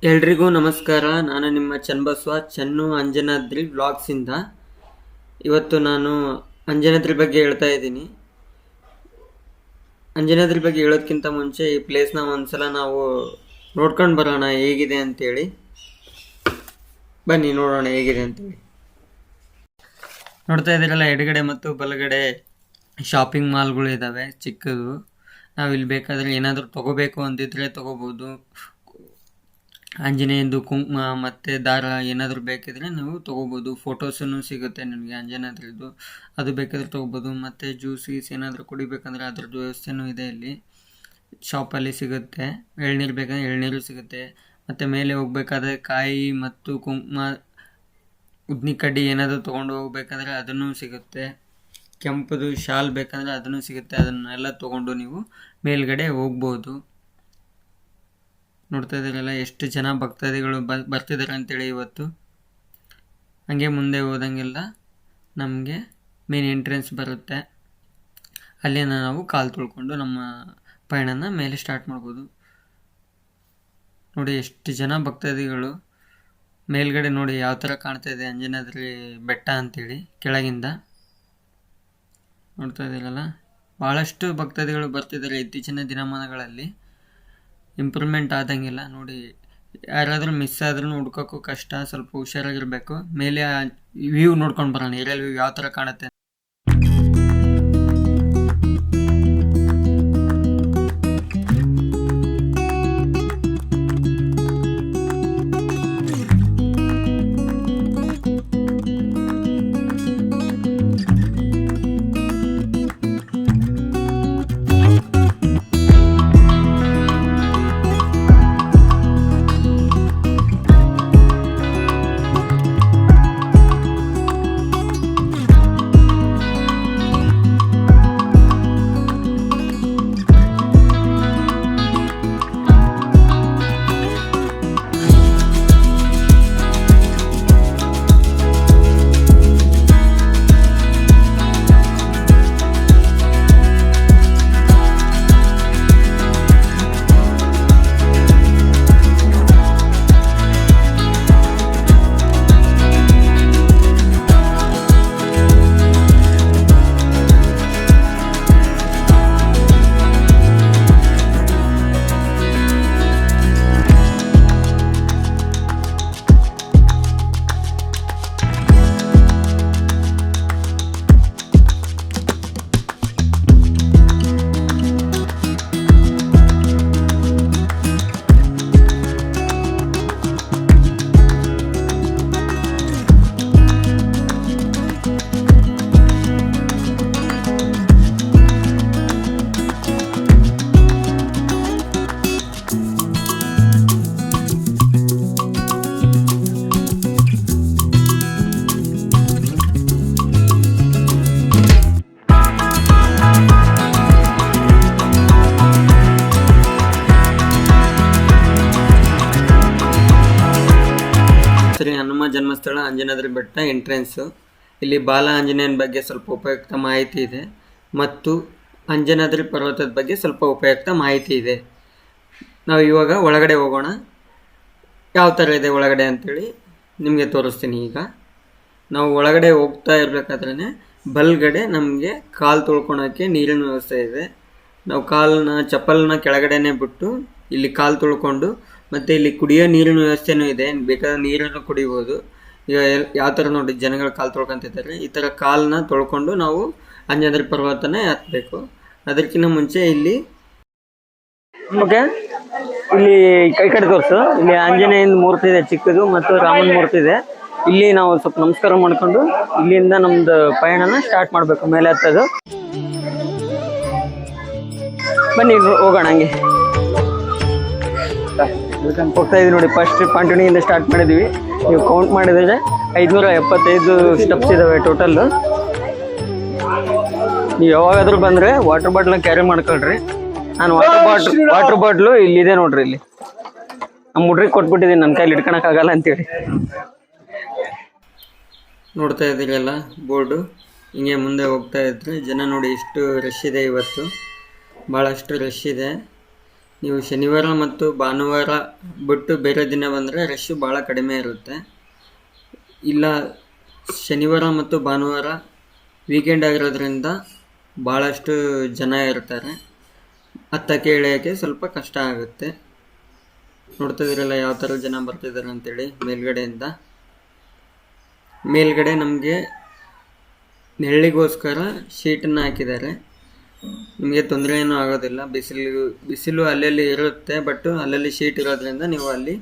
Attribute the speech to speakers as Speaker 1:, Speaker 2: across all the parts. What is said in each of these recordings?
Speaker 1: ಎಲ್ರಿಗೂ ನಮಸ್ಕಾರ. ನಾನು ನಿಮ್ಮ ಚನ್ನಬಸವ ಚನ್ನು ಅಂಜನಾದ್ರಿ ವ್ಲಾಗ್ಸಿಂದ. ಇವತ್ತು ನಾನು ಅಂಜನಾದ್ರಿ ಬಗ್ಗೆ ಹೇಳ್ತಾ ಇದ್ದೀನಿ. ಅಂಜನಾದ್ರಿ ಬಗ್ಗೆ ಹೇಳೋದಕ್ಕಿಂತ ಮುಂಚೆ ಈ ಪ್ಲೇಸ್ನ ಒಂದ್ಸಲ ನಾವು ನೋಡ್ಕೊಂಡು ಬರೋಣ ಹೇಗಿದೆ ಅಂತೇಳಿ. ಬನ್ನಿ ನೋಡೋಣ ಹೇಗಿದೆ ಅಂತೇಳಿ. ನೋಡ್ತಾ ಇದ್ದೀರಲ್ಲ, ಎಡಗಡೆ ಮತ್ತು ಬಲಗಡೆ ಶಾಪಿಂಗ್ ಮಾಲ್ಗಳು ಇದ್ದಾವೆ ಚಿಕ್ಕದು. ನಾವು ಇಲ್ಲಿ ಬೇಕಾದರೆ ಏನಾದರೂ ತೊಗೋಬೇಕು ಅಂತಿದ್ರೆ ತೊಗೋಬೋದು. ಆಂಜನೇಯಂದು ಕುಂಕುಮ ಮತ್ತು ದಾರ ಏನಾದರೂ ಬೇಕಿದ್ರೆ ನೀವು ತೊಗೋಬೋದು. ಫೋಟೋಸೂ ಸಿಗುತ್ತೆ ನಿಮಗೆ ಆಂಜನೇಯದ್ರದ್ದು, ಅದು ಬೇಕಾದರೆ ತೊಗೋಬೋದು. ಮತ್ತು ಜ್ಯೂಸ್ ಏನಾದರೂ ಕುಡಿಬೇಕಂದ್ರೆ ಅದ್ರದ್ದು ವ್ಯವಸ್ಥೆನೂ ಇದೆ ಇಲ್ಲಿ ಶಾಪಲ್ಲಿ ಸಿಗುತ್ತೆ. ಎಳ್ನೀರು ಬೇಕಂದ್ರೆ ಎಳ್ನೀರು ಸಿಗುತ್ತೆ. ಮತ್ತು ಮೇಲೆ ಹೋಗ್ಬೇಕಾದ್ರೆ ಕಾಯಿ ಮತ್ತು ಕುಂಕುಮ, ಉದ್ನಿ ಕಡ್ಡಿ ಏನಾದರೂ ತೊಗೊಂಡು ಹೋಗ್ಬೇಕಂದ್ರೆ ಅದನ್ನು ಸಿಗುತ್ತೆ. ಕೆಂಪದು ಶಾಲ್ ಬೇಕಂದರೆ ಅದನ್ನು ಸಿಗುತ್ತೆ. ಅದನ್ನೆಲ್ಲ ತೊಗೊಂಡು ನೀವು ಮೇಲ್ಗಡೆ ಹೋಗ್ಬೋದು. ನೋಡ್ತಾ ಇದ್ದೀರಲ್ಲ ಎಷ್ಟು ಜನ ಭಕ್ತಾದಿಗಳು ಬರ್ತಿದ್ದಾರೆ ಅಂತೇಳಿ ಇವತ್ತು. ಹಾಗೆ ಮುಂದೆ ಹೋದಂಗೆಲ್ಲ ನಮಗೆ ಮೇನ್ ಎಂಟ್ರೆನ್ಸ್ ಬರುತ್ತೆ. ಅಲ್ಲಿಂದ ನಾವು ಕಾಲು ತೊಳ್ಕೊಂಡು ನಮ್ಮ ಪಯಣನ ಮೇಲೆ ಸ್ಟಾರ್ಟ್ ಮಾಡ್ಬೋದು. ನೋಡಿ ಎಷ್ಟು ಜನ ಭಕ್ತಾದಿಗಳು. ಮೇಲ್ಗಡೆ ನೋಡಿ ಯಾವ ಥರ ಕಾಣ್ತಾ ಇದೆ ಅಂಜನಾದ್ರಿ ಬೆಟ್ಟ ಅಂತೇಳಿ ಕೆಳಗಿಂದ. ನೋಡ್ತಾ ಇದ್ದೀರಲ್ಲ, ಭಾಳಷ್ಟು ಭಕ್ತಾದಿಗಳು ಬರ್ತಿದ್ದಾರೆ ಇತ್ತೀಚಿನ ದಿನಮಾನಗಳಲ್ಲಿ. ಇಂಪ್ರೂವ್ಮೆಂಟ್ ಆದಂಗಿಲ್ಲ ನೋಡಿ. ಯಾರಾದರೂ ಮಿಸ್ ಆದ್ರೂ ಹುಡ್ಕೋಕ್ಕೂ ಕಷ್ಟ, ಸ್ವಲ್ಪ ಹುಷಾರಾಗಿರಬೇಕು. ಮೇಲೆ ವ್ಯೂ ನೋಡ್ಕೊಂಡು ಬರೋಣ, ಏರಿಯಲ್ ವ್ಯೂ ಯಾವ ಥರ ಕಾಣುತ್ತೆ. ಶ್ರೀ ಹನುಮ ಜನ್ಮಸ್ಥಳ ಅಂಜನಾದ್ರಿ ಬೆಟ್ಟ ಎಂಟ್ರೆನ್ಸು. ಇಲ್ಲಿ ಬಾಲ ಆಂಜನೇಯನ ಬಗ್ಗೆ ಸ್ವಲ್ಪ ಉಪಯುಕ್ತ ಮಾಹಿತಿ ಇದೆ ಮತ್ತು ಅಂಜನಾದ್ರಿ ಪರ್ವತದ ಬಗ್ಗೆ ಸ್ವಲ್ಪ ಉಪಯುಕ್ತ ಮಾಹಿತಿ ಇದೆ. ನಾವು ಇವಾಗ ಒಳಗಡೆ ಹೋಗೋಣ. ಯಾವ ಥರ ಇದೆ ಒಳಗಡೆ ಅಂಥೇಳಿ ನಿಮಗೆ ತೋರಿಸ್ತೀನಿ. ಈಗ ನಾವು ಒಳಗಡೆ ಹೋಗ್ತಾ ಇರಬೇಕಾದ್ರೆ ಬಲ್ಗಡೆ ನಮಗೆ ಕಾಲು ತೊಳ್ಕೊಳೋಕ್ಕೆ ನೀರಿನ ವ್ಯವಸ್ಥೆ ಇದೆ. ನಾವು ಚಪ್ಪಲನ್ನ ಕೆಳಗಡೆನೇ ಬಿಟ್ಟು ಇಲ್ಲಿ ಕಾಲು ತೊಳ್ಕೊಂಡು, ಮತ್ತು ಇಲ್ಲಿ ಕುಡಿಯೋ ನೀರಿನ ವ್ಯವಸ್ಥೆನೂ ಇದೆ. ಬೇಕಾದ ನೀರನ್ನು ಕುಡಿಬೋದು. ಈಗ ಯಾವ ಥರ ನೋಡಿ ಜನಗಳು ಕಾಲು ತೊಳ್ಕೊತಿದ್ದಾರೆ. ಈ ಥರ ಕಾಲನ್ನ ತೊಳ್ಕೊಂಡು ನಾವು ಅಂಜನಾದ್ರಿ ಪರ್ವತನೇ ಹತ್ತಬೇಕು. ಅದಕ್ಕಿಂತ ಮುಂಚೆ ಇಲ್ಲಿ ಓಕೆ, ಇಲ್ಲಿ ಕೈ ಕಡೆ ತೋರಿಸು. ಇಲ್ಲಿ ಆಂಜನೇಯನ ಮೂರ್ತಿ ಇದೆ ಚಿಕ್ಕದು, ಮತ್ತು ರಾಮನ ಮೂರ್ತಿ ಇದೆ. ಇಲ್ಲಿ ನಾವು ಸ್ವಲ್ಪ ನಮಸ್ಕಾರ ಮಾಡ್ಕೊಂಡು ಇಲ್ಲಿಂದ ನಮ್ದು ಪಯಣನ ಸ್ಟಾರ್ಟ್ ಮಾಡಬೇಕು ಮೇಲೆ ಹತ್ತೋದು. ಬನ್ನಿ ಹೋಗೋಣ. ಹಂಗೆ ಹೋಗ್ತಾ ಇದೀವಿ ನೋಡಿ. ಫಸ್ಟ್ ಕಂಟಿನ್ಯೂಯಿಂದ ಸ್ಟಾರ್ಟ್ ಮಾಡಿದ್ವಿ. ನೀವು ಕೌಂಟ್ ಮಾಡಿದ್ರೆ 575 ಸ್ಟೆಪ್ಸ್ ಇದಾವೆ ಟೋಟಲ್ಲು. ನೀವು ಯಾವಾಗಾದ್ರೂ ಬಂದರೆ ವಾಟರ್ ಬಾಟ್ಲನ್ನ ಕ್ಯಾರಿ ಮಾಡ್ಕೊಳ್ರಿ. ನಾನು ವಾಟರ್ ಬಾಟ್ಲು ಇಲ್ಲಿದೆ ನೋಡ್ರಿ. ಇಲ್ಲಿ ನಮ್ಮ ಹುಡ್ರಿಗೆ ಕೊಟ್ಬಿಟ್ಟಿದ್ದೀನಿ, ನನ್ನ ಕೈಲಿ ಇಟ್ಕೊಳಕ್ಕಾಗಲ್ಲ ಅಂತೇಳಿ. ನೋಡ್ತಾ ಇದ್ದೀರಲ್ಲ ಬೋರ್ಡು, ಹಿಂಗೆ ಮುಂದೆ ಹೋಗ್ತಾ ಇದ್ರೆ ಜನ ನೋಡಿ ಎಷ್ಟು ರಶ್ ಇದೆ. ಇವತ್ತು ಭಾಳಷ್ಟು ರಶ್ ಇದೆ. ನೀವು ಶನಿವಾರ ಮತ್ತು ಭಾನುವಾರ ಬಿಟ್ಟು ಬೇರೆ ದಿನ ಬಂದರೆ ರಶ್ಶು ಭಾಳ ಕಡಿಮೆ ಇರುತ್ತೆ. ಇಲ್ಲ ಶನಿವಾರ ಮತ್ತು ಭಾನುವಾರ ವೀಕೆಂಡ್ ಆಗಿರೋದ್ರಿಂದ ಭಾಳಷ್ಟು ಜನ ಇರ್ತಾರೆ, ಹತ್ತಕ್ಕೆ ಇಳಿಯೋಕ್ಕೆ ಸ್ವಲ್ಪ ಕಷ್ಟ ಆಗುತ್ತೆ. ನೋಡ್ತಿದ್ದೀರಲ್ಲ ಯಾವ ಥರ ಜನ ಬರ್ತಿದ್ದಾರೆ ಅಂತೇಳಿ. ಮೇಲ್ಗಡೆ ನಮಗೆ ನೆರಳಿಗೋಸ್ಕರ ಶೀಟನ್ನು ಹಾಕಿದ್ದಾರೆ. ನಿಮಗೆ ತೊಂದರೆ ಏನೂ ಆಗೋದಿಲ್ಲ. ಬಿಸಿಲು ಅಲ್ಲಲ್ಲಿ ಇರುತ್ತೆ, ಬಟ್ ಅಲ್ಲಲ್ಲಿ ಶೀಟ್ ಇರೋದ್ರಿಂದ ನೀವು ಅಲ್ಲಿ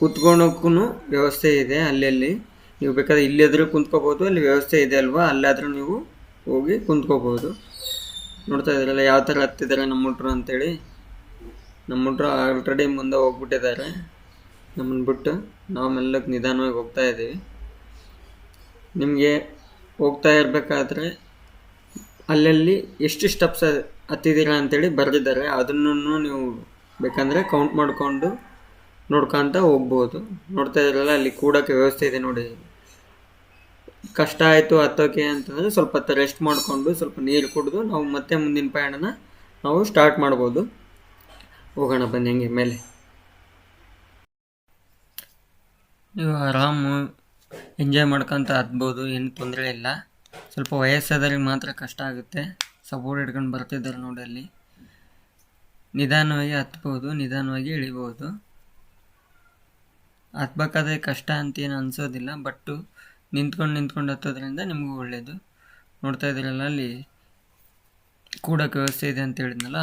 Speaker 1: ಕೂತ್ಕೊಳ್ಳೋಕ್ಕೂ ವ್ಯವಸ್ಥೆ ಇದೆ. ಅಲ್ಲಲ್ಲಿ ನೀವು ಬೇಕಾದ್ರೆ ಇಲ್ಲಿಯಾದರೂ ಕುಂತ್ಕೋಬೋದು, ಅಲ್ಲಿ ವ್ಯವಸ್ಥೆ ಇದೆ ಅಲ್ವಾ, ಅಲ್ಲಾದರೂ ನೀವು ಹೋಗಿ ಕುಂತ್ಕೋಬೋದು. ನೋಡ್ತಾ ಇದ್ದೀರಲ್ಲ ಯಾವ ಥರ ಹತ್ತಿದ್ದಾರೆ ನಮ್ಮ ಹುಡ್ರು ಅಂತೇಳಿ. ನಮ್ಮ ಹುಡ್ರು ಆಲ್ರೆಡಿ ಮುಂದೆ ಹೋಗ್ಬಿಟ್ಟಿದ್ದಾರೆ ನಮ್ಮನ್ನು ಬಿಟ್ಟು. ನಾವು ಮೆಲ್ಲಕ್ಕೆ ನಿಧಾನವಾಗಿ ಹೋಗ್ತಾ ಇದ್ದೀವಿ. ನಿಮಗೆ ಹೋಗ್ತಾ ಇರಬೇಕಾದ್ರೆ ಅಲ್ಲಲ್ಲಿ ಎಷ್ಟು ಸ್ಟೆಪ್ಸ್ ಹತ್ತಿದ್ದೀರಾ ಅಂತೇಳಿ ಬರೆದಿದ್ದಾರೆ. ಅದನ್ನು ನೀವು ಬೇಕಂದರೆ ಕೌಂಟ್ ಮಾಡಿಕೊಂಡು ನೋಡ್ಕೊತ ಹೋಗ್ಬೋದು. ನೋಡ್ತಾ ಇದ್ರಲ್ಲ ಅಲ್ಲಿ ಕೂಡೋಕ್ಕೆ ವ್ಯವಸ್ಥೆ ಇದೆ ನೋಡಿ. ಕಷ್ಟ ಆಯಿತು ಹತ್ತೋಕೆ ಅಂತಂದರೆ ಸ್ವಲ್ಪ ಹೊತ್ತು ರೆಸ್ಟ್ ಮಾಡಿಕೊಂಡು ಸ್ವಲ್ಪ ನೀರು ಕುಡಿದು ನಾವು ಮತ್ತೆ ಮುಂದಿನ ಪಯಣನ ನಾವು ಸ್ಟಾರ್ಟ್ ಮಾಡ್ಬೋದು. ಹೋಗೋಣ ಬನ್ನಿ ಹಂಗೆ ಮೇಲೆ. ನೀವು ಆರಾಮು ಎಂಜಾಯ್ ಮಾಡ್ಕೊತ ಹತ್ಬೋದು, ಏನು ತೊಂದರೆ ಇಲ್ಲ. ಸ್ವಲ್ಪ ವಯಸ್ಸಾದವ್ರಿಗೆ ಮಾತ್ರ ಕಷ್ಟ ಆಗುತ್ತೆ. ಸಪೋರ್ಟ್ ಹಿಡ್ಕೊಂಡು ಬರ್ತಿದ್ದಾರೆ ನೋಡಿ ಅಲ್ಲಿ. ನಿಧಾನವಾಗಿ ಹತ್ಬೋದು, ನಿಧಾನವಾಗಿ ಇಳಿಬೋದು. ಹತ್ಬೇಕಾದ್ರೆ ಕಷ್ಟ ಅಂತೇನು ಅನಿಸೋದಿಲ್ಲ, ಬಟ್ಟು ನಿಂತ್ಕೊಂಡು ಹತ್ತೋದ್ರಿಂದ ನಿಮಗೂ ಒಳ್ಳೆಯದು. ನೋಡ್ತಾ ಇದ್ದೀರಲ್ಲ ಅಲ್ಲಿ ಕೂಡೋಕ್ಕೆ ವ್ಯವಸ್ಥೆ ಇದೆ ಅಂತ ಹೇಳಿದ್ನಲ್ಲ,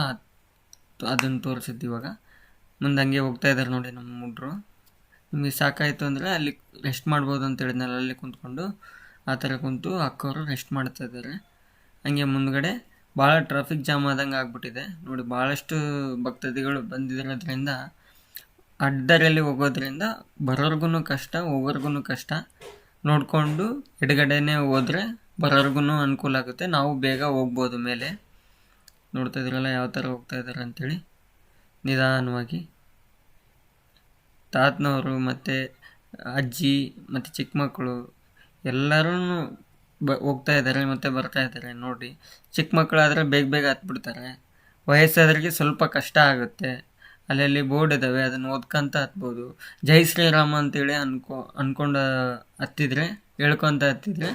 Speaker 1: ಅದನ್ನು ತೋರಿಸಿದ್ದು. ಇವಾಗ ಮುಂದೆ ಹಂಗೆ ಹೋಗ್ತಾ ಇದ್ದಾರೆ ನೋಡಿ ನಮ್ಮ ಹುಡ್ರು. ನಿಮಗೆ ಸಾಕಾಯಿತು ಅಂದರೆ ಅಲ್ಲಿ ರೆಸ್ಟ್ ಮಾಡ್ಬೋದು ಅಂತ ಹೇಳಿದ್ನಲ್ಲ, ಅಲ್ಲಿ ಕುಂತ್ಕೊಂಡು ಆ ಥರ ಕುಂತು ಅಕ್ಕವರು ರೆಸ್ಟ್ ಮಾಡ್ತಾ ಇದ್ದಾರೆ. ಹಂಗೆ ಮುಂದ್ಗಡೆ ಭಾಳ ಟ್ರಾಫಿಕ್ ಜಾಮ್ ಆದಂಗೆ ಆಗ್ಬಿಟ್ಟಿದೆ ನೋಡಿ. ಭಾಳಷ್ಟು ಭಕ್ತಾದಿಗಳು ಬಂದಿರೋದ್ರಿಂದ ಅಡ್ಡರಲ್ಲಿ ಹೋಗೋದ್ರಿಂದ ಬರೋರ್ಗು ಕಷ್ಟ, ಹೋಗೋರ್ಗು ಕಷ್ಟ. ನೋಡಿಕೊಂಡು ಎಡಗಡೆನೇ ಹೋದರೆ ಬರೋರ್ಗು ಅನುಕೂಲ ಆಗುತ್ತೆ. ನಾವು ಬೇಗ ಹೋಗ್ಬೋದು ಮೇಲೆ. ನೋಡ್ತಾ ಇದ್ರಲ್ಲ ಯಾವ ಥರ ಹೋಗ್ತಾ ಇದ್ದಾರೆ ಅಂಥೇಳಿ. ನಿಧಾನವಾಗಿ ತಾತನವರು ಮತ್ತು ಅಜ್ಜಿ ಮತ್ತು ಚಿಕ್ಕ ಮಕ್ಕಳು ಎಲ್ಲರೂ ಹೋಗ್ತಾ ಇದ್ದಾರೆ ಮತ್ತು ಬರ್ತಾ ಇದ್ದಾರೆ ನೋಡಿ. ಚಿಕ್ಕ ಮಕ್ಕಳಾದರೆ ಬೇಗ ಹತ್ಬಿಡ್ತಾರೆ. ವಯಸ್ಸಾದ್ರಿಗೆ ಸ್ವಲ್ಪ ಕಷ್ಟ ಆಗುತ್ತೆ. ಅಲ್ಲಲ್ಲಿ ಬೋರ್ಡ್ ಇದ್ದಾವೆ, ಅದನ್ನು ಓದ್ಕೊಂತ ಹತ್ಬೋದು. ಜೈ ಶ್ರೀರಾಮ ಅಂತೇಳಿ ಅನ್ಕೊಂಡು ಹತ್ತಿದ್ರೆ, ಹೇಳ್ಕೊತ ಹತ್ತಿದ್ರೆ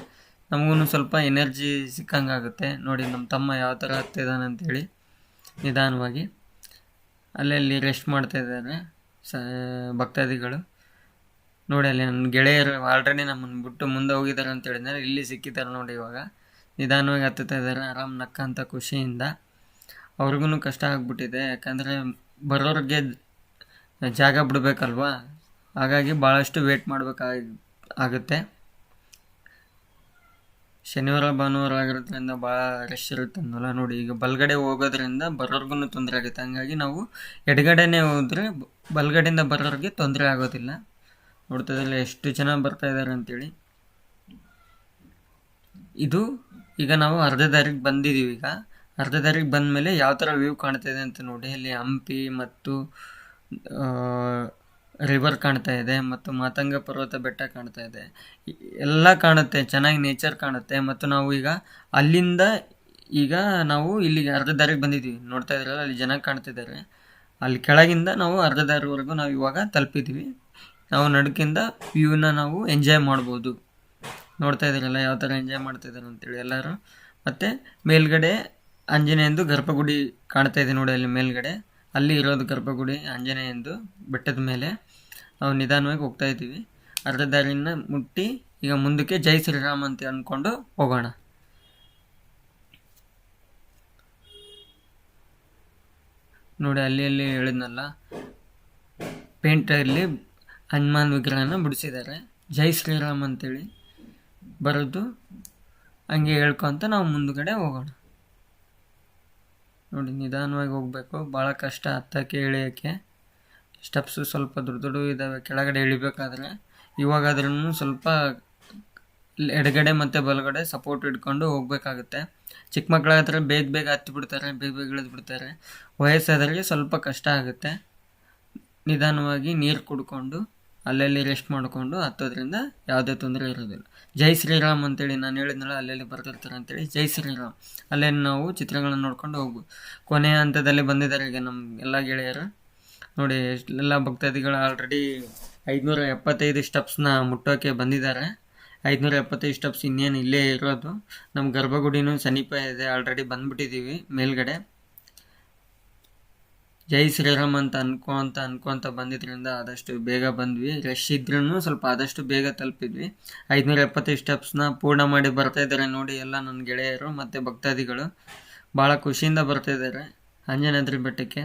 Speaker 1: ನಮಗೂ ಸ್ವಲ್ಪ ಎನರ್ಜಿ ಸಿಕ್ಕಂಗಾಗುತ್ತೆ ನೋಡಿ. ನಮ್ಮ ತಮ್ಮ ಯಾವ ಥರ ಹತ್ತಿದ್ದಾನೆ ಅಂಥೇಳಿ ನಿಧಾನವಾಗಿ ಅಲ್ಲಲ್ಲಿ ರೆಸ್ಟ್ ಮಾಡ್ತಾ ಇದ್ದಾರೆ ಭಕ್ತಾದಿಗಳು ನೋಡಿ. ಅಲ್ಲಿ ನನ್ನ ಗೆಳೆಯರು ಆಲ್ರೆಡಿ ನಮ್ಮನ್ನು ಬಿಟ್ಟು ಮುಂದೆ ಹೋಗಿದ್ದಾರೆ ಅಂತ ಹೇಳಿದ್ದಾರೆ. ಇಲ್ಲಿ ಸಿಕ್ಕಿದ್ದಾರೆ ನೋಡಿ. ಇವಾಗ ನಿಧಾನವಾಗಿ ಹತ್ತುತ್ತಾ ಇದ್ದಾರೆ ಆರಾಮ್ ನಕ್ಕಂತ ಖುಷಿಯಿಂದ. ಅವ್ರಿಗೂ ಕಷ್ಟ ಆಗ್ಬಿಟ್ಟಿದೆ, ಯಾಕಂದರೆ ಬರೋರಿಗೆ ಜಾಗ ಬಿಡಬೇಕಲ್ವಾ, ಹಾಗಾಗಿ ಭಾಳಷ್ಟು ವೇಟ್ ಮಾಡಬೇಕಾಗುತ್ತೆ. ಶನಿವಾರ ಭಾನುವಾರ ಆಗಿರೋದ್ರಿಂದ ಭಾಳ ರಶ್ ಇರುತ್ತೆ ಅನ್ನೋಲ್ಲ ನೋಡಿ. ಈಗ ಬಲಗಡೆ ಹೋಗೋದ್ರಿಂದ ಬರೋರ್ಗು ತೊಂದರೆ ಆಗುತ್ತೆ. ಹಂಗಾಗಿ ನಾವು ಎಡಗಡೆನೇ ಹೋದರೆ ಬಲಗಡೆಯಿಂದ ಬರೋರಿಗೆ ತೊಂದರೆ ಆಗೋದಿಲ್ಲ. ನೋಡ್ತಿದ್ರಲ್ಲ ಎಷ್ಟು ಜನ ಬರ್ತಾ ಇದ್ದಾರೆ ಅಂತೇಳಿ. ಇದು ಈಗ ನಾವು ಅರ್ಧ ದಾರಿಗೆ ಬಂದಿದ್ದೀವಿ. ಈಗ ಅರ್ಧ ದಾರಿಗೆ ಬಂದ ಮೇಲೆ ಯಾವ ಥರ ವ್ಯೂ ಕಾಣ್ತಾಯಿದೆ ಅಂತ ನೋಡಿ. ಅಲ್ಲಿ ಹಂಪಿ ಮತ್ತು ರಿವರ್ ಕಾಣ್ತಾ ಇದೆ, ಮತ್ತು ಮಾತಂಗ ಪರ್ವತ ಬೆಟ್ಟ ಕಾಣ್ತಾ ಇದೆ. ಎಲ್ಲ ಕಾಣುತ್ತೆ, ಚೆನ್ನಾಗಿ ನೇಚರ್ ಕಾಣುತ್ತೆ. ಮತ್ತು ನಾವು ಈಗ ನಾವು ಇಲ್ಲಿಗೆ ಅರ್ಧ ದಾರಿಗೆ ಬಂದಿದ್ದೀವಿ. ನೋಡ್ತಾ ಇದ್ರಲ್ಲ ಅಲ್ಲಿ ಜನ ಕಾಣ್ತಿದ್ದಾರೆ. ಅಲ್ಲಿ ಕೆಳಗಿಂದ ನಾವು ಅರ್ಧ ದಾರಿವರೆಗೂ ನಾವು ಇವಾಗ ತಲುಪಿದ್ದೀವಿ. ನಾವು ನಡುಕಿಂದ ವ್ಯೂನ ನಾವು ಎಂಜಾಯ್ ಮಾಡ್ಬೋದು. ನೋಡ್ತಾ ಇದ್ದೀರಲ್ಲ ಯಾವ ಥರ ಎಂಜಾಯ್ ಮಾಡ್ತಿದ್ದಾರೆ ಅಂತೇಳಿ ಎಲ್ಲರೂ. ಮತ್ತು ಮೇಲ್ಗಡೆ ಆಂಜನೇಯಂದು ಗರ್ಭಗುಡಿ ಕಾಣ್ತಾ ಇದೆ ನೋಡಿ. ಅಲ್ಲಿ ಮೇಲ್ಗಡೆ ಅಲ್ಲಿ ಇರೋದು ಗರ್ಭಗುಡಿ ಆಂಜನೇಯಂದು ಬೆಟ್ಟದ ಮೇಲೆ. ನಾವು ನಿಧಾನವಾಗಿ ಹೋಗ್ತಾ ಇದ್ದೀವಿ. ಅರ್ಧ ದಾರಿನ ಮುಟ್ಟಿ ಈಗ ಮುಂದಕ್ಕೆ ಜೈ ಶ್ರೀರಾಮ್ ಅಂತ ಅಂದ್ಕೊಂಡು ಹೋಗೋಣ. ನೋಡಿ ಅಲ್ಲಿ ಹೇಳಿದ್ನಲ್ಲ, ಪೇಂಟಲ್ಲಿ ಹನುಮಾನ್ ವಿಗ್ರಹನ ಬಿಡಿಸಿದ್ದಾರೆ. ಜೈ ಶ್ರೀರಾಮ್ ಅಂತೇಳಿ ಬರೋದು. ಹಂಗೆ ಹೇಳ್ಕೊಂತ ನಾವು ಮುಂದುಗಡೆ ಹೋಗೋಣ ನೋಡಿ. ನಿಧಾನವಾಗಿ ಹೋಗಬೇಕು, ಭಾಳ ಕಷ್ಟ ಹತ್ತಕ್ಕೆ ಇಳಿಯೋಕ್ಕೆ. ಸ್ಟೆಪ್ಸು ಸ್ವಲ್ಪ ದೊಡ್ಡ ಇದ್ದಾವೆ ಕೆಳಗಡೆ ಇಳಿಬೇಕಾದ್ರೆ. ಇವಾಗಾದ್ರೂ ಸ್ವಲ್ಪ ಎಡಗಡೆ ಮತ್ತು ಬಲಗಡೆ ಸಪೋರ್ಟ್ ಇಟ್ಕೊಂಡು ಹೋಗ್ಬೇಕಾಗುತ್ತೆ. ಚಿಕ್ಕ ಮಕ್ಕಳಾದ್ರೆ ಬೇಗ ಹತ್ತಿಬಿಡ್ತಾರೆ, ಬೇಗ ಇಳಿದ್ಬಿಡ್ತಾರೆ. ವಯಸ್ಸಾದವರಿಗೆ ಸ್ವಲ್ಪ ಕಷ್ಟ ಆಗುತ್ತೆ. ನಿಧಾನವಾಗಿ ನೀರು ಕುಡ್ಕೊಂಡು ಅಲ್ಲಲ್ಲಿ ರೆಸ್ಟ್ ಮಾಡಿಕೊಂಡು ಹತ್ತೋದ್ರಿಂದ ಯಾವುದೇ ತೊಂದರೆ ಇರೋದಿಲ್ಲ. ಜೈ ಶ್ರೀರಾಮ್ ಅಂತೇಳಿ ನಾನು ಹೇಳಿದ್ನಲ್ಲ, ಅಲ್ಲಲ್ಲಿ ಬರ್ತಿರ್ತಾರೆ ಅಂತೇಳಿ ಜೈ ಶ್ರೀರಾಮ್. ಅಲ್ಲೇ ನಾವು ಚಿತ್ರಗಳನ್ನು ನೋಡ್ಕೊಂಡು ಹೋಗ್ಬೋದು. ಕೊನೆಯ ಹಂತದಲ್ಲಿ ಬಂದಿದ್ದಾರೆ ಈಗ ನಮ್ಮ ಎಲ್ಲ ಗೆಳೆಯರು. ನೋಡಿ ಎಲ್ಲ ಭಕ್ತಾದಿಗಳು ಆಲ್ರೆಡಿ 575 ಸ್ಟೆಪ್ಸ್ನ ಮುಟ್ಟೋಕ್ಕೆ ಬಂದಿದ್ದಾರೆ. 575 ಸ್ಟೆಪ್ಸ್ ಇನ್ನೇನು ಇಲ್ಲೇ ಇರೋದು. ನಮ್ಮ ಗರ್ಭಗುಡಿನೂ ಸಮೀಪ ಇದೆ, ಆಲ್ರೆಡಿ ಬಂದ್ಬಿಟ್ಟಿದ್ದೀವಿ ಮೇಲ್ಗಡೆ. ಜೈ ಶ್ರೀರಾಮ್ ಅಂತ ಅನ್ಕೊಂತ ಬಂದಿದ್ರಿಂದ ಆದಷ್ಟು ಬೇಗ ಬಂದ್ವಿ. ರಶ್ ಇದ್ರೂ ಸ್ವಲ್ಪ ಆದಷ್ಟು ಬೇಗ ತಲುಪಿದ್ವಿ. 575 ಸ್ಟೆಪ್ಸ್ನ ಪೂರ್ಣ ಮಾಡಿ ಬರ್ತಾ ಇದ್ದಾರೆ ನೋಡಿ ಎಲ್ಲ ನನ್ನ ಗೆಳೆಯರು ಮತ್ತು ಭಕ್ತಾದಿಗಳು. ಭಾಳ ಖುಷಿಯಿಂದ ಬರ್ತಾ ಇದ್ದಾರೆ ಅಂಜನಾದ್ರಿ ಬೆಟ್ಟಕ್ಕೆ.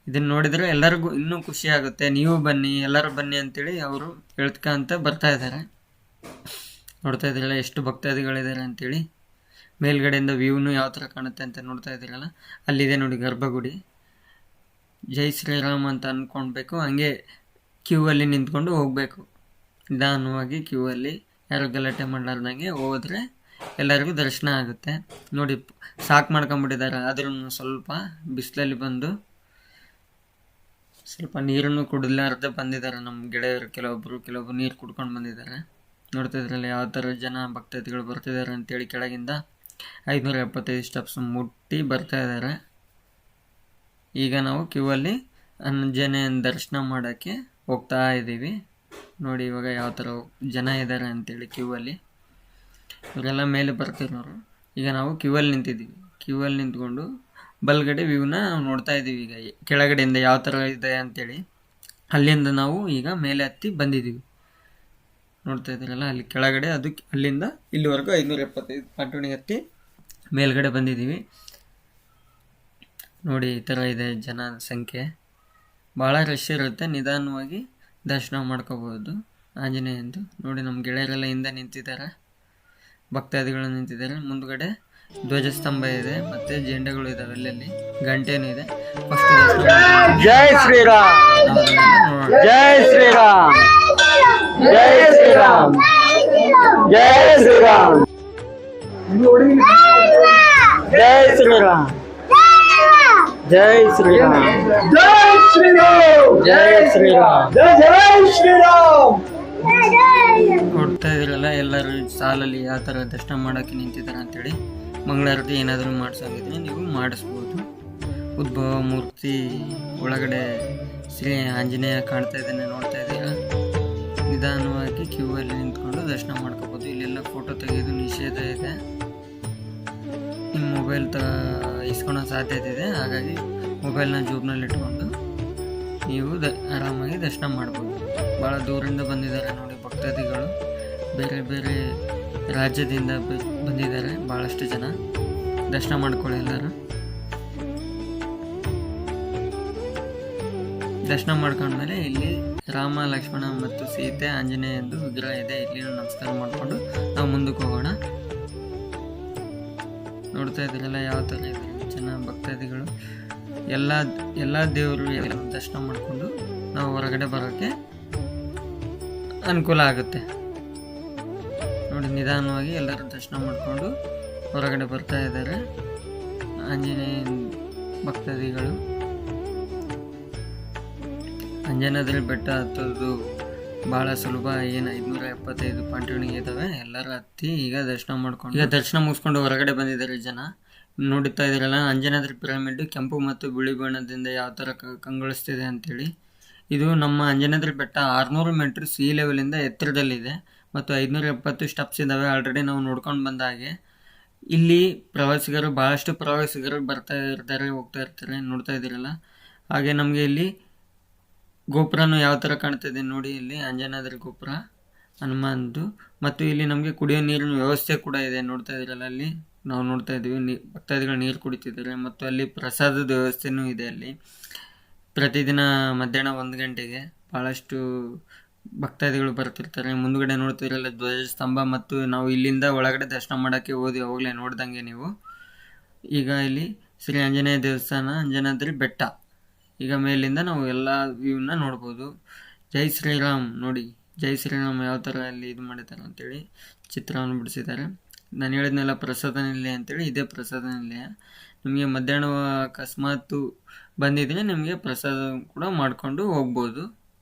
Speaker 1: ಇದನ್ನು ನೋಡಿದರೆ ಎಲ್ಲರಿಗೂ ಇನ್ನೂ ಖುಷಿ ಆಗುತ್ತೆ. ನೀವು ಬನ್ನಿ, ಎಲ್ಲರೂ ಬನ್ನಿ ಅಂತೇಳಿ ಅವರು ಹೇಳ್ಕೊಂತ ಬರ್ತಾ ಇದ್ದಾರೆ. ನೋಡ್ತಾ ಇದ್ದೀರಲ್ಲ ಎಷ್ಟು ಭಕ್ತಾದಿಗಳಿದ್ದಾರೆ ಅಂತೇಳಿ. ಮೇಲ್ಗಡೆಯಿಂದ ವ್ಯೂನು ಯಾವ ಥರ ಕಾಣುತ್ತೆ ಅಂತ ನೋಡ್ತಾ ಇದ್ದೀರಲ್ಲ, ಅಲ್ಲಿದೆ ನೋಡಿ ಗರ್ಭಗುಡಿ. ಜೈ ಶ್ರೀರಾಮ್ ಅಂತ ಅಂದ್ಕೊಳ್ಬೇಕು, ಹಂಗೆ ಕ್ಯೂ ಅಲ್ಲಿ ನಿಂತ್ಕೊಂಡು ಹೋಗಬೇಕು. ನಿಧಾನವಾಗಿ ಕ್ಯೂ ಅಲ್ಲಿ ಯಾರು ಗಲಾಟೆ ಮಾಡಲಾರ್ದಂಗೆ ಹೋದರೆ ಎಲ್ಲರಿಗೂ ದರ್ಶನ ಆಗುತ್ತೆ. ನೋಡಿ ಸಾಕು ಮಾಡ್ಕೊಂಬಿಟ್ಟಿದ್ದಾರೆ, ಆದ್ರೂ ಸ್ವಲ್ಪ ಬಿಸಿಲಲ್ಲಿ ಬಂದು ಸ್ವಲ್ಪ ನೀರನ್ನು ಕುಡಿಲಾರ್ದೆ ಬಂದಿದ್ದಾರೆ ನಮ್ಮ ಗೆಳೆಯರು. ಕೆಲವೊಬ್ರು ನೀರು ಕುಡ್ಕೊಂಡು ಬಂದಿದ್ದಾರೆ. ನೋಡ್ತಾ ಇದ್ರಲ್ಲ ಯಾವ ಥರ ಜನ ಭಕ್ತಾದಿಗಳು ಬರ್ತಿದ್ದಾರೆ ಅಂತೇಳಿ. ಕೆಳಗಿಂದ 575 ಸ್ಟೆಪ್ಸ್ ಮುಟ್ಟಿ ಬರ್ತಾ ಇದ್ದಾರೆ. ಈಗ ನಾವು ಕ್ಯೂ ಅಲ್ಲಿ ಆಂಜನೇಯನ ದರ್ಶನ ಮಾಡೋಕ್ಕೆ ಹೋಗ್ತಾ ಇದ್ದೀವಿ. ನೋಡಿ ಇವಾಗ ಯಾವ ಥರ ಜನ ಇದ್ದಾರೆ ಅಂತೇಳಿ ಕ್ಯೂ ಅಲ್ಲಿ. ಇವರೆಲ್ಲ ಮೇಲೆ ಬರ್ತಿರೋರು. ಈಗ ನಾವು ಕ್ಯೂ ಅಲ್ಲಿ ನಿಂತಿದ್ದೀವಿ. ಕ್ಯೂ ಅಲ್ಲಿ ನಿಂತ್ಕೊಂಡು ಬಲ್ಗಡೆ ವ್ಯೂನ ನೋಡ್ತಾ ಇದ್ದೀವಿ. ಈಗ ಕೆಳಗಡೆಯಿಂದ ಯಾವ ಥರ ಇದೆ ಅಂತೇಳಿ. ಅಲ್ಲಿಂದ ನಾವು ಈಗ ಮೇಲೆ ಹತ್ತಿ ಬಂದಿದ್ದೀವಿ. ನೋಡ್ತಾ ಇದ್ದೀರಲ್ಲ ಅಲ್ಲಿ ಕೆಳಗಡೆ, ಅದು ಅಲ್ಲಿಂದ ಇಲ್ಲಿವರೆಗೂ 575 ಪಾಟುಣಿ ಹತ್ತಿ ಮೇಲ್ಗಡೆ ಬಂದಿದ್ದೀವಿ. ನೋಡಿ ಈ ಥರ ಇದೆ ಜನ ಸಂಖ್ಯೆ. ಭಾಳ ರಶ್ ಇರುತ್ತೆ. ನಿಧಾನವಾಗಿ ದರ್ಶನ ಮಾಡ್ಕೋಬೋದು ಆಂಜನೇಯಂದು. ನೋಡಿ ನಮ್ಮ ಗೆಳೆಯರೆಲ್ಲ ಹಿಂದೆ ನಿಂತಿದ್ದಾರೆ, ಭಕ್ತಾದಿಗಳು ನಿಂತಿದ್ದಾರೆ. ಮುಂದ್ಗಡೆ ಧ್ವಜಸ್ತಂಭ ಇದೆ ಮತ್ತು ಜೆಂಡಗಳು ಇದಾವೆ, ಅಲ್ಲಲ್ಲಿ ಗಂಟೆನೂ ಇದೆ.
Speaker 2: ಜೈ ಶ್ರೀರಾಮ್, ಜೈ ಶ್ರೀರಾಮ್, ಜೈ ಶ್ರೀರಾಮ್, ಜೈ ಶ್ರೀರಾಮ್, ಜೈ ಶ್ರೀರಾಮ್, ಜೈ ಶ್ರೀರಾಮ್, ಜೈ ಶ್ರೀರಾಮ್, ಜೈ ಶ್ರೀರಾಮ್, ಜೈ ಶ್ರೀರಾಮ್.
Speaker 1: ನೋಡ್ತಾ ಇದ್ರಲ್ಲ ಎಲ್ಲರೂ ಸಾಲಲ್ಲಿ ಯಾವ ಥರ ದರ್ಶನ ಮಾಡೋಕ್ಕೆ ನಿಂತಿದ್ದಾರೆ ಅಂತೇಳಿ. ಮಂಗಳಾರತಿ ಏನಾದರೂ ಮಾಡಿಸೋಂಗಿದ್ರೆ ನೀವು ಮಾಡಿಸ್ಬೋದು. ಉದ್ಭವ ಮೂರ್ತಿ ಒಳಗಡೆ ಶ್ರೀ ಆಂಜನೇಯ ಕಾಣ್ತಾ ಇದ್ದಾನೆ, ನೋಡ್ತಾ ಇದ್ದೀರಾ. ನಿಧಾನವಾಗಿ ಕ್ಯೂ ಅಲ್ಲಿ ನಿಂತ್ಕೊಂಡು ದರ್ಶನ ಮಾಡ್ಕೋಬೋದು. ಇಲ್ಲೆಲ್ಲ ಫೋಟೋ ತೆಗೆಯೋದು ನಿಷೇಧ ಇದೆ. ನಿಮ್ಮ ಮೊಬೈಲ್ ಇಸ್ಕೊಳೋ ಸಾಧ್ಯತೆ ಇದೆ. ಹಾಗಾಗಿ ಮೊಬೈಲ್ನ ಜೋಬ್ನಲ್ಲಿ ಇಟ್ಕೊಂಡು ನೀವು ಆರಾಮಾಗಿ ದರ್ಶನ ಮಾಡ್ಬೋದು. ಭಾಳ ದೂರದಿಂದ ಬಂದಿದ್ದಾರೆ ನೋಡಿ ಭಕ್ತಾದಿಗಳು. ಬೇರೆ ಬೇರೆ ರಾಜ್ಯದಿಂದ ಬಂದಿದ್ದಾರೆ ಭಾಳಷ್ಟು ಜನ. ದರ್ಶನ ಮಾಡ್ಕೊಳ್ಳಿ ಎಲ್ಲರೂ. ದರ್ಶನ ಮಾಡ್ಕೊಂಡ್ಮೇಲೆ ಇಲ್ಲಿ ರಾಮ, ಲಕ್ಷ್ಮಣ ಮತ್ತು ಸೀತೆ, ಆಂಜನೇಯಂದು ವಿಗ್ರಹ ಇದೆ. ಇಲ್ಲಿ ನಮಸ್ಕಾರ ಮಾಡಿಕೊಂಡು ನಾವು ಮುಂದಕ್ಕೆ ಹೋಗೋಣ. ನೋಡ್ತಾ ಇದ್ದೀರಲ್ಲ ಯಾವ ಥರ ಇದೆ ಜನ ಭಕ್ತಾದಿಗಳು. ಎಲ್ಲ ದೇವರು ದರ್ಶನ ಮಾಡಿಕೊಂಡು ನಾವು ಹೊರಗಡೆ ಬರೋಕ್ಕೆ ಅನುಕೂಲ ಆಗುತ್ತೆ. ನೋಡಿ ನಿಧಾನವಾಗಿ ಎಲ್ಲರೂ ದರ್ಶನ ಮಾಡಿಕೊಂಡು ಹೊರಗಡೆ ಬರ್ತಾ ಇದ್ದಾರೆ ಆಂಜನೇಯ ಭಕ್ತಾದಿಗಳು. ಅಂಜನಾದ್ರಿ ಬೆಟ್ಟ ಹತ್ತೋದು ಭಾಳ ಸುಲಭ. ಏನು 575 ಪಾಂಟುಣಿಗೆ ಇದ್ದಾವೆ. ಎಲ್ಲರೂ ಹತ್ತಿ ಈಗ ದರ್ಶನ ಮಾಡ್ಕೊಂಡು ದರ್ಶನ ಮುಗಿಸ್ಕೊಂಡು ಹೊರಗಡೆ ಬಂದಿದ್ದಾರೆ ಜನ. ನೋಡುತ್ತಾ ಇದ್ದೀರಲ್ಲ ಅಂಜನಾದ್ರಿ ಪಿರಮಿಡ್ ಕೆಂಪು ಮತ್ತು ಬಿಳಿ ಬಣ್ಣದಿಂದ ಯಾವ ಥರ ಕಂಗೊಳಿಸ್ತಿದೆ ಅಂತೇಳಿ. ಇದು ನಮ್ಮ ಅಂಜನಾದ್ರಿ ಬೆಟ್ಟ 600 ಮೀಟರ್ ಸಿ ಲೆವೆಲಿಂದ ಎತ್ತರದಲ್ಲಿದೆ ಮತ್ತು 570 ಸ್ಟೆಪ್ಸ್ ಇದ್ದಾವೆ. ಆಲ್ರೆಡಿ ನಾವು ನೋಡ್ಕೊಂಡು ಬಂದ ಹಾಗೆ ಇಲ್ಲಿ ಭಾಳಷ್ಟು ಪ್ರವಾಸಿಗರು ಬರ್ತಾ ಇರ್ತಾರೆ, ಹೋಗ್ತಾ ಇರ್ತಾರೆ. ನೋಡ್ತಾ ಇದ್ದೀರಲ್ಲ. ಹಾಗೆ ನಮಗೆ ಇಲ್ಲಿ ಗೋಪುರನೂ ಯಾವ ಥರ ಕಾಣ್ತಿದೆ ನೋಡಿ. ಇಲ್ಲಿ ಅಂಜನಾದ್ರಿ ಗೋಪುರ ಹನುಮಾನ್ದು. ಮತ್ತು ಇಲ್ಲಿ ನಮಗೆ ಕುಡಿಯೋ ನೀರಿನ ವ್ಯವಸ್ಥೆ ಕೂಡ ಇದೆ. ನೋಡ್ತಾ ಇದ್ದೀರಲ್ಲ, ಅಲ್ಲಿ ನಾವು ನೋಡ್ತಾ ಇದ್ದೀವಿ ಭಕ್ತಾದಿಗಳು ನೀರು ಕುಡಿತಿದ್ದಾರೆ. ಮತ್ತು ಅಲ್ಲಿ ಪ್ರಸಾದದ ವ್ಯವಸ್ಥೆನೂ ಇದೆ. ಅಲ್ಲಿ ಪ್ರತಿದಿನ ಮಧ್ಯಾಹ್ನ 1 ಗಂಟೆಗೆ ಭಾಳಷ್ಟು ಭಕ್ತಾದಿಗಳು ಬರ್ತಿರ್ತಾರೆ. ಮುಂದುಗಡೆ ನೋಡ್ತಿರಲ್ಲ ಧ್ವಜಸ್ತಂಭ. ಮತ್ತು ನಾವು ಇಲ್ಲಿಂದ ಒಳಗಡೆ ದರ್ಶನ ಮಾಡೋಕ್ಕೆ ಹೋದ್ವಿ, ಅವಾಗಲೇ ನೋಡ್ದಂಗೆ ನೀವು. ಈಗ ಇಲ್ಲಿ ಶ್ರೀ ಆಂಜನೇಯ ದೇವಸ್ಥಾನ, ಅಂಜನಾದ್ರಿ ಬೆಟ್ಟ. ಈಗ ಮೇಲಿಂದ ನಾವು ಎಲ್ಲ ವ್ಯೂನ ನೋಡ್ಬೋದು. ಜೈ ಶ್ರೀರಾಮ್ ನೋಡಿ, ಜೈ ಶ್ರೀರಾಮ್ ಯಾವ ಥರ ಅಲ್ಲಿ ಇದು ಮಾಡಿದ್ದಾರೆ ಅಂತೇಳಿ ಚಿತ್ರವನ್ನು ಬಿಡಿಸಿದ್ದಾರೆ. ನಾನು ಹೇಳಿದ್ನೆಲ್ಲ ಪ್ರಸಾದ ನಿಲಯ ಅಂತೇಳಿ, ಇದೇ ಪ್ರಸಾದ ನಿಲಯ. ನಿಮಗೆ ಮಧ್ಯಾಹ್ನ ಅಕಸ್ಮಾತ್ ಬಂದಿದ್ರೆ ನಿಮಗೆ ಪ್ರಸಾದ ಕೂಡ ಮಾಡಿಕೊಂಡು ಹೋಗ್ಬೋದು.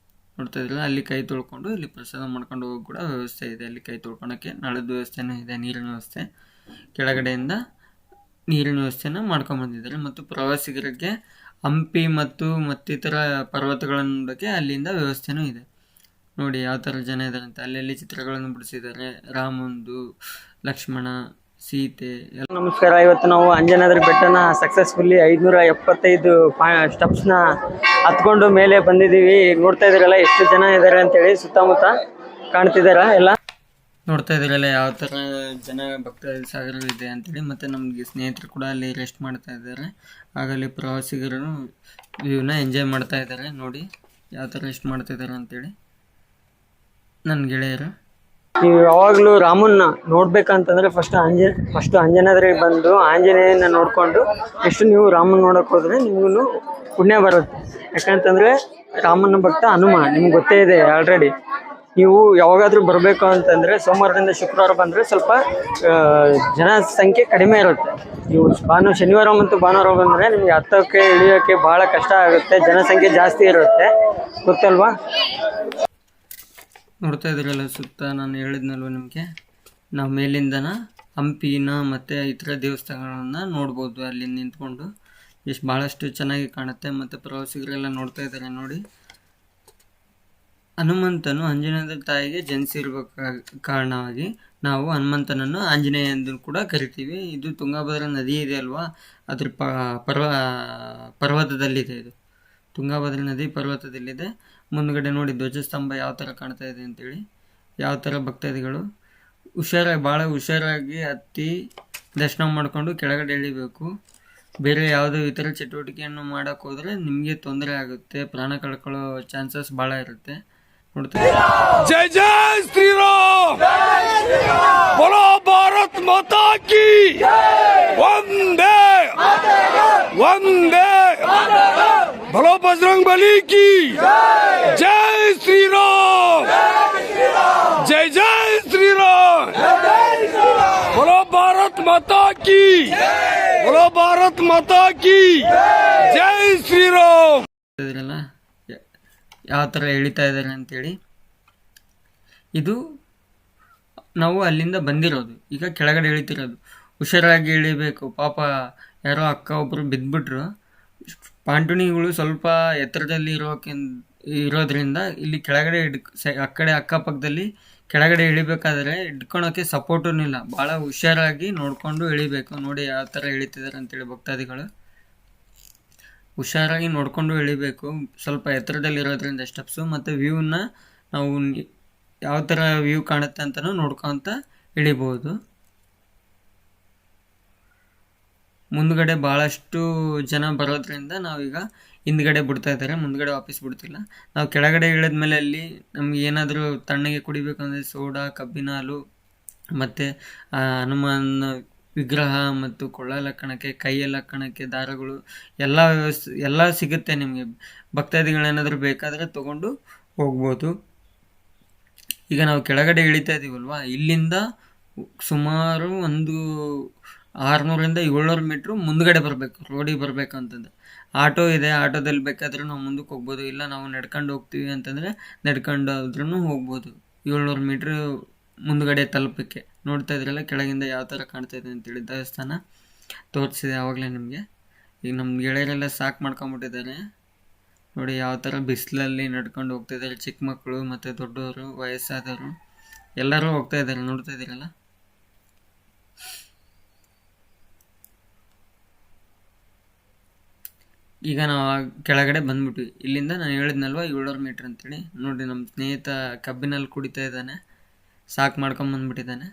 Speaker 1: ನೋಡ್ತಾ ಇದ್ರಲ್ಲ, ಅಲ್ಲಿ ಕೈ ತೊಳ್ಕೊಂಡು ಇಲ್ಲಿ ಪ್ರಸಾದ ಮಾಡ್ಕೊಂಡು ಹೋಗೋ ಕೂಡ ವ್ಯವಸ್ಥೆ ಇದೆ. ಅಲ್ಲಿ ಕೈ ತೊಳ್ಕೊಳಕ್ಕೆ ನಳದ ವ್ಯವಸ್ಥೆನೂ ಇದೆ, ನೀರಿನ ವ್ಯವಸ್ಥೆ, ಕೆಳಗಡೆಯಿಂದ ನೀರಿನ ವ್ಯವಸ್ಥೆನ ಮಾಡ್ಕೊಂಡ್ಬಂದಿದ್ದಾರೆ. ಮತ್ತು ಪ್ರವಾಸಿಗರಿಗೆ ಹಂಪಿ ಮತ್ತು ಮತ್ತಿತರ ಪರ್ವತಗಳನ್ನು ನೋಡೋಕ್ಕೆ ಅಲ್ಲಿಂದ ವ್ಯವಸ್ಥೆನೂ ಇದೆ. ನೋಡಿ ಯಾವ ಥರ ಜನ ಇದ್ದಾರೆ ಅಂತ. ಅಲ್ಲೆಲ್ಲಿ ಚಿತ್ರಗಳನ್ನು ಬಿಡಿಸಿದ್ದಾರೆ, ರಾಮಂದು, ಲಕ್ಷ್ಮಣ, ಸೀತೆ.
Speaker 2: ನಮಸ್ಕಾರ. ಇವತ್ತು ನಾವು ಅಂಜನಾದ್ರಿ ಬೆಟ್ಟನ ಸಕ್ಸಸ್ಫುಲ್ಲಿ 575 ಸ್ಟೆಪ್ಸ್ನ ಹತ್ಕೊಂಡು ಮೇಲೆ ಬಂದಿದ್ದೀವಿ. ನೋಡ್ತಾ ಇದ್ದೀರಲ್ಲ ಎಷ್ಟು ಜನ ಇದ್ದಾರೆ ಅಂತೇಳಿ, ಸುತ್ತಮುತ್ತ ಕಾಣ್ತಿದ್ದಾರ ಎಲ್ಲ.
Speaker 1: ನೋಡ್ತಾ ಇದ್ದೀರಲ್ಲ ಯಾವ ಥರ ಜನ ಭಕ್ತ ಸಾಗರ ಇದೆ ಅಂತೇಳಿ. ಮತ್ತು ನಮಗೆ ಸ್ನೇಹಿತರು ಕೂಡ ಅಲ್ಲಿ ರೆಸ್ಟ್ ಮಾಡ್ತಾ ಇದ್ದಾರೆ. ಆಗಲ್ಲಿ ಪ್ರವಾಸಿಗರು ವ್ಯೂನ ಎಂಜಾಯ್ ಮಾಡ್ತಾ ಇದ್ದಾರೆ. ನೋಡಿ ಯಾವ ಥರ ರೆಸ್ಟ್ ಮಾಡ್ತಾ ಇದ್ದಾರೆ ಅಂತೇಳಿ ನನ್ನ ಗೆಳೆಯರು.
Speaker 2: ನೀವು ಯಾವಾಗಲೂ ರಾಮನ್ನ ನೋಡ್ಬೇಕಂತಂದ್ರೆ ಫಸ್ಟ್ ಅಂಜನಾದ್ರಿ ಬಂದು ಆಂಜನೇಯನ ನೋಡಿಕೊಂಡು ನೀವು ರಾಮನ್ ನೋಡೋಕೆ ಹೋದ್ರೆ ನಿಮಗೂ ಪುಣ್ಯ ಬರುತ್ತೆ. ಯಾಕಂತಂದರೆ ರಾಮನ ಭಕ್ತ ಹನುಮ, ನಿಮ್ಗೆ ಗೊತ್ತೇ ಇದೆ ಆಲ್ರೆಡಿ. ನೀವು ಯಾವಾಗಾದರೂ ಬರಬೇಕು ಅಂತಂದರೆ ಸೋಮವಾರದಿಂದ ಶುಕ್ರವಾರ ಬಂದರೆ ಸ್ವಲ್ಪ ಜನಸಂಖ್ಯೆ ಕಡಿಮೆ ಇರುತ್ತೆ. ನೀವು ಶನಿವಾರ ಮತ್ತು ಭಾನುವಾರ ಬಂದರೆ ನಿಮಗೆ ಹತ್ತೋಕ್ಕೆ ಇಳಿಯೋಕ್ಕೆ ಭಾಳ ಕಷ್ಟ ಆಗುತ್ತೆ, ಜನಸಂಖ್ಯೆ ಜಾಸ್ತಿ ಇರುತ್ತೆ, ಗೊತ್ತಲ್ವಾ?
Speaker 1: ನೋಡ್ತಾ ಇದ್ರಲ್ಲ ಸುತ್ತ, ನಾನು ಹೇಳಿದ್ನಲ್ವ ನಿಮಗೆ, ನಾವು ಮೇಲಿಂದನ ಹಂಪಿನ ಮತ್ತು ಇತರ ದೇವಸ್ಥಾನಗಳನ್ನು ನೋಡ್ಬೋದು ಅಲ್ಲಿ ನಿಂತ್ಕೊಂಡು. ಭಾಳಷ್ಟು ಚೆನ್ನಾಗಿ ಕಾಣುತ್ತೆ. ಮತ್ತು ಪ್ರವಾಸಿಗರೆಲ್ಲ ನೋಡ್ತಾ ಇದ್ದಾರೆ ನೋಡಿ. ಹನುಮಂತನು ಆಂಜನೇಯ ತಾಯಿಗೆ ಜನಿಸಿರುವ ಕಾರಣವಾಗಿ ನಾವು ಹನುಮಂತನನ್ನು ಆಂಜನೇಯ ಎಂದು ಕೂಡ ಕರಿತೀವಿ. ಇದು ತುಂಗಭದ್ರಾ ನದಿ ಇದೆ ಅಲ್ವಾ, ಅದ್ರ ಪರ್ವತದಲ್ಲಿದೆ. ಇದು ತುಂಗಭದ್ರಾ ನದಿ ಪರ್ವತದಲ್ಲಿದೆ. ಮುಂದ್ಗಡೆ ನೋಡಿ ಧ್ವಜಸ್ತಂಭ ಯಾವ ಥರ ಕಾಣ್ತಾ ಇದೆ ಅಂತೇಳಿ. ಯಾವ ಥರ ಭಕ್ತಾದಿಗಳು ಭಾಳ ಹುಷಾರಾಗಿ ಹತ್ತಿ ದರ್ಶನ ಮಾಡಿಕೊಂಡು ಕೆಳಗಡೆ ಇಳಿಬೇಕು. ಬೇರೆ ಯಾವುದೋ ಇತರ ಚಟುವಟಿಕೆಯನ್ನು ಮಾಡೋಕ್ಕೆ ಹೋದರೆ ನಿಮಗೆ ತೊಂದರೆ ಆಗುತ್ತೆ, ಪ್ರಾಣ ಕಳ್ಕೊಳ್ಳೋ ಚಾನ್ಸಸ್ ಭಾಳ ಇರುತ್ತೆ. ನೋಡ್ತಾ
Speaker 3: ಜೈ ಜೈ ಶ್ರೀರಾಮ್, ಬೋಲೋ ಭಾರತ್ ಮಾತಾ ಕಿ ವಂದೇ ವಂದೇ, ಬೋಲೋ ಬಜರಂಗ್ ಬಲಿ ಕಿ ಜೈ ಶ್ರೀರಾಮ್, ಜೈ ಜೈ ಶ್ರೀರಾಮ್, ಬೋಲೋ ಭಾರತ್ ಮಾತಾ ಕಿ, ಬೋಲೋ ಭಾರತ್ ಮಾತಾ ಕಿ ಜೈ ಶ್ರೀರಾಮ್.
Speaker 1: ಯಾವ ಥರ ಎಳಿತಾ ಇದ್ದಾರೆ ಅಂತೇಳಿ. ಇದು ನಾವು ಅಲ್ಲಿಂದ ಬಂದಿರೋದು, ಈಗ ಕೆಳಗಡೆ ಇಳಿತಿರೋದು. ಹುಷಾರಾಗಿ ಇಳಿಬೇಕು. ಪಾಪ ಯಾರೋ ಅಕ್ಕ ಒಬ್ಬರು ಬಿದ್ದುಬಿಟ್ರು. ಪಾಂಟುಣಿಗಳು ಸ್ವಲ್ಪ ಎತ್ತರದಲ್ಲಿ ಇರೋದ್ರಿಂದ ಇಲ್ಲಿ ಕೆಳಗಡೆ ಅಕ್ಕಪಕ್ಕದಲ್ಲಿ ಕೆಳಗಡೆ ಇಳಿಬೇಕಾದ್ರೆ ಹಿಡ್ಕೊಳೋಕ್ಕೆ ಸಪೋರ್ಟೂ ಇಲ್ಲ. ಭಾಳ ಹುಷಾರಾಗಿ ನೋಡಿಕೊಂಡು ಇಳಿಬೇಕು. ನೋಡಿ ಯಾವ ಥರ ಇಳಿತಿದ್ದಾರೆ ಅಂತೇಳಿ ಭಕ್ತಾದಿಗಳು. ಹುಷಾರಾಗಿ ನೋಡಿಕೊಂಡು ಇಳಿಬೇಕು. ಸ್ವಲ್ಪ ಎತ್ತರದಲ್ಲಿ ಇರೋದ್ರಿಂದ ಸ್ಟೆಪ್ಸು. ಮತ್ತು ವ್ಯೂನ ನಾವು ಯಾವ ಥರ ವ್ಯೂ ಕಾಣುತ್ತೆ ಅಂತಲೂ ನೋಡ್ಕೊತ ಇಳಿಬೋದು. ಮುಂದ್ಗಡೆ ಭಾಳಷ್ಟು ಜನ ಬರೋದ್ರಿಂದ ನಾವೀಗ ಹಿಂದ್ಗಡೆ ಬಿಡ್ತಾ ಇದ್ದಾರೆ, ಮುಂದ್ಗಡೆ ವಾಪಸ್ ಬಿಡ್ತಿಲ್ಲ. ನಾವು ಕೆಳಗಡೆ ಇಳಿದ್ಮೇಲೆ ಅಲ್ಲಿ ನಮ್ಗೆ ಏನಾದರೂ ತಣ್ಣಗೆ ಕುಡಿಬೇಕಂದ್ರೆ ಸೋಡಾ, ಕಬ್ಬಿನ ಹಾಲು, ಮತ್ತು ಹನುಮಾನ್ ವಿಗ್ರಹ ಮತ್ತು ಕೊಳ್ಳಲ್ಲಿ ಹಾಕೋಣಕ್ಕೆ, ಕೈಯಲ್ಲಿ ಹಾಕೋಣಕ್ಕೆ ದಾರಗಳು ಎಲ್ಲ ಸಿಗುತ್ತೆ ನಿಮಗೆ. ಭಕ್ತಾದಿಗಳೇನಾದರೂ ಬೇಕಾದರೆ ತೊಗೊಂಡು ಹೋಗ್ಬೋದು. ಈಗ ನಾವು ಕೆಳಗಡೆ ಇಳಿತಾ ಇದ್ದೀವಲ್ವ, ಇಲ್ಲಿಂದ ಸುಮಾರು ಒಂದು 600ರಿಂದ 700 ಮೀಟ್ರು ಮುಂದ್ಗಡೆ ಬರಬೇಕು. ರೋಡಿಗೆ ಬರಬೇಕು ಅಂತಂದರೆ ಆಟೋ ಇದೆ, ಆಟೋದಲ್ಲಿ ಬೇಕಾದರೂ ನಾವು ಮುಂದಕ್ಕೆ ಹೋಗ್ಬೋದು. ಇಲ್ಲ ನಾವು ನಡ್ಕೊಂಡು ಹೋಗ್ತೀವಿ ಅಂತಂದರೆ ನಡ್ಕೊಂಡು ಆದ್ರೂ ಹೋಗ್ಬೋದು 700 ಮೀಟ್ರ್ ಮುಂದ್ಗಡೆ ತಲುಪಕ್ಕೆ. ನೋಡ್ತಾ ಇದ್ರಲ್ಲ ಕೆಳಗಿಂದ ಯಾವ ಥರ ಕಾಣ್ತಾ ಇದೆ ಅಂತೇಳಿ. ದೇವಸ್ಥಾನ ತೋರಿಸಿದೆ ಆವಾಗಲೇ ನಿಮಗೆ. ಈಗ ನಮ್ಮ ಗೆಳೆಯರೆಲ್ಲ ಸಾಕು ಮಾಡ್ಕೊಂಬಿಟ್ಟಿದ್ದಾರೆ ನೋಡಿ. ಯಾವ ಥರ ಬಿಸಿಲಲ್ಲಿ ನಡ್ಕೊಂಡು ಹೋಗ್ತಾಯಿದ್ದಾರೆ. ಚಿಕ್ಕ ಮಕ್ಕಳು ಮತ್ತು ದೊಡ್ಡವರು, ವಯಸ್ಸಾದವರು ಎಲ್ಲರೂ ಹೋಗ್ತಾ ಇದ್ದಾರೆ. ನೋಡ್ತಾ ಇದ್ದೀರಲ್ಲ. ಈಗ ನಾವು ಕೆಳಗಡೆ ಬಂದ್ಬಿಟ್ವಿ. ಇಲ್ಲಿಂದ ನಾನು ಹೇಳಿದ್ನಲ್ವ 700 ಮೀಟ್ರ್ ಅಂತೇಳಿ. ನೋಡಿ ನಮ್ಮ ಸ್ನೇಹಿತ ಕಬ್ಬಿನಲ್ಲಿ ಕುಡಿತಾ ಇದ್ದಾನೆ, ಸಾಕು ಮಾಡ್ಕೊಂಬಂದ್ಬಿಟ್ಟಿದ್ದಾನೆ.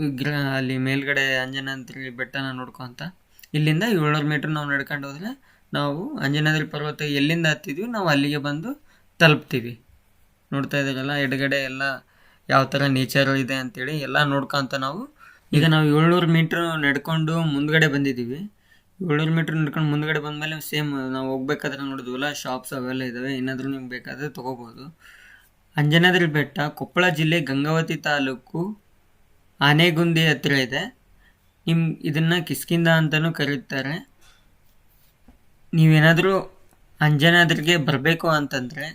Speaker 1: ವಿಗ್ರಹ ಅಲ್ಲಿ ಮೇಲ್ಗಡೆ ಅಂಜನಾದ್ರಿ ಬೆಟ್ಟನ ನೋಡ್ಕೊಂತ ಇಲ್ಲಿಂದ 700 ಮೀಟ್ರ್ ನಾವು ನಡ್ಕೊಂಡು ಹೋದರೆ ನಾವು ಅಂಜನಾದ್ರಿ ಪರ್ವತ ಎಲ್ಲಿಂದ ಹತ್ತಿದ್ವಿ ನಾವು ಅಲ್ಲಿಗೆ ಬಂದು ತಲುಪ್ತೀವಿ. ನೋಡ್ತಾ ಇದ್ದಾರಲ್ಲ ಎಡಗಡೆ ಎಲ್ಲ ಯಾವ ಥರ ನೇಚರು ಇದೆ ಅಂತೇಳಿ ಎಲ್ಲ ನೋಡ್ಕೊಂತ ಈಗ ನಾವು 700 ಮೀಟ್ರ್ ನಡ್ಕೊಂಡು ಮುಂದ್ಗಡೆ ಬಂದಿದ್ದೀವಿ. 700 ಮೀಟ್ರ್ ನಡ್ಕೊಂಡು ಮುಂದ್ಗಡೆ ಬಂದಮೇಲೆ ಸೇಮ್ ನಾವು ಹೋಗ್ಬೇಕಾದ್ರೆ ನೋಡಿದ್ವಲ್ಲ, ಶಾಪ್ಸ್ ಅವೆಲ್ಲ ಇದ್ದಾವೆ. ಏನಾದರೂ ನಿಮ್ಗೆ ಬೇಕಾದರೆ ತೊಗೋಬೋದು. ಅಂಜನಾದ್ರಿ ಬೆಟ್ಟ ಕೊಪ್ಪಳ ಜಿಲ್ಲೆ ಗಂಗಾವತಿ ತಾಲೂಕು ಆನೆಗುಂದಿ ಹತ್ತಿರ ಇದೆ. ಇದನ್ನು ಕಿಷ್ಕಿಂಧ ಅಂತಲೂ ಕರೀತಾರೆ. ನೀವೇನಾದರೂ ಅಂಜನಾದ್ರಿಗೆ ಬರಬೇಕು ಅಂತಂದರೆ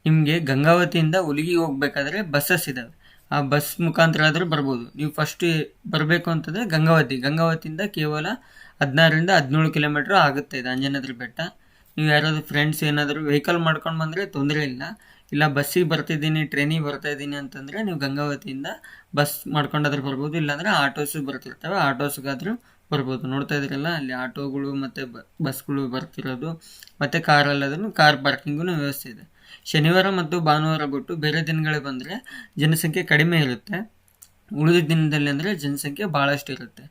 Speaker 1: ನಿಮಗೆ ಗಂಗಾವತಿಯಿಂದ ಹುಲಿಗಿಗೆ ಹೋಗ್ಬೇಕಾದ್ರೆ ಬಸ್ಸಸ್ ಇದ್ದಾವೆ. ಆ ಬಸ್ ಮುಖಾಂತರ ಆದರೂ ಬರ್ಬೋದು. ನೀವು ಫಸ್ಟ್ ಬರಬೇಕು ಅಂತಂದರೆ ಗಂಗಾವತಿಯಿಂದ ಕೇವಲ 16ರಿಂದ 17 ಕಿಲೋಮೀಟ್ರ್ ಆಗುತ್ತೆ ಇದು ಅಂಜನಾದ್ರಿ ಬೆಟ್ಟ. ನೀವು ಯಾರಾದರೂ ಫ್ರೆಂಡ್ಸ್ ಏನಾದರೂ ವೆಹಿಕಲ್ ಮಾಡ್ಕೊಂಡು ಬಂದರೆ ತೊಂದರೆ ಇಲ್ಲ ಬಸ್ಸಿಗೆ ಬರ್ತಿದ್ದೀನಿ, ಟ್ರೈನಿಗೆ ಬರ್ತಾಯಿದ್ದೀನಿ ಅಂತಂದರೆ ನೀವು ಗಂಗಾವತಿಯಿಂದ ಬಸ್ ಮಾಡ್ಕೊಂಡಾದ್ರೂ ಬರ್ಬೋದು, ಇಲ್ಲಾಂದರೆ ಆಟೋಸು ಬರ್ತಿರ್ತವೆ, ಆಟೋಸ್ಗಾದರೂ ಬರ್ಬೋದು. ನೋಡ್ತಾ ಇದ್ದೀರಲ್ಲ ಅಲ್ಲಿ ಆಟೋಗಳು ಮತ್ತು ಬಸ್ಗಳು ಬರ್ತಿರೋದು, ಮತ್ತು ಕಾರಲ್ಲಾದ್ರೂ ಕಾರ್ ಪಾರ್ಕಿಂಗೂ ವ್ಯವಸ್ಥೆ ಇದೆ. ಶನಿವಾರ ಮತ್ತು ಭಾನುವಾರ ಬಿಟ್ಟು ಬೇರೆ ದಿನಗಳೇ ಬಂದರೆ ಜನಸಂಖ್ಯೆ ಕಡಿಮೆ ಇರುತ್ತೆ. ಉಳಿದ ದಿನದಲ್ಲಿ ಅಂದರೆ ಜನಸಂಖ್ಯೆ ಭಾಳಷ್ಟು ಇರುತ್ತೆ.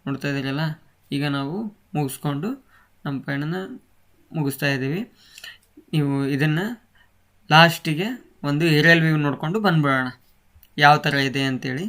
Speaker 1: ನೋಡ್ತಾ ಇದ್ದೀರಲ್ಲ, ಈಗ ನಾವು ಮುಗಿಸ್ಕೊಂಡು ನಮ್ಮ ಪಯಣನ ಮುಗಿಸ್ತಾ ಇದ್ದೀವಿ. ನೀವು ಇದನ್ನು ಲಾಸ್ಟಿಗೆ ಒಂದು ಏರಿಯಲ್ ವ್ಯೂ ನೋಡಿಕೊಂಡು ಬಂದ್ಬಿಡೋಣ ಯಾವ ಥರ ಇದೆ ಅಂತೇಳಿ.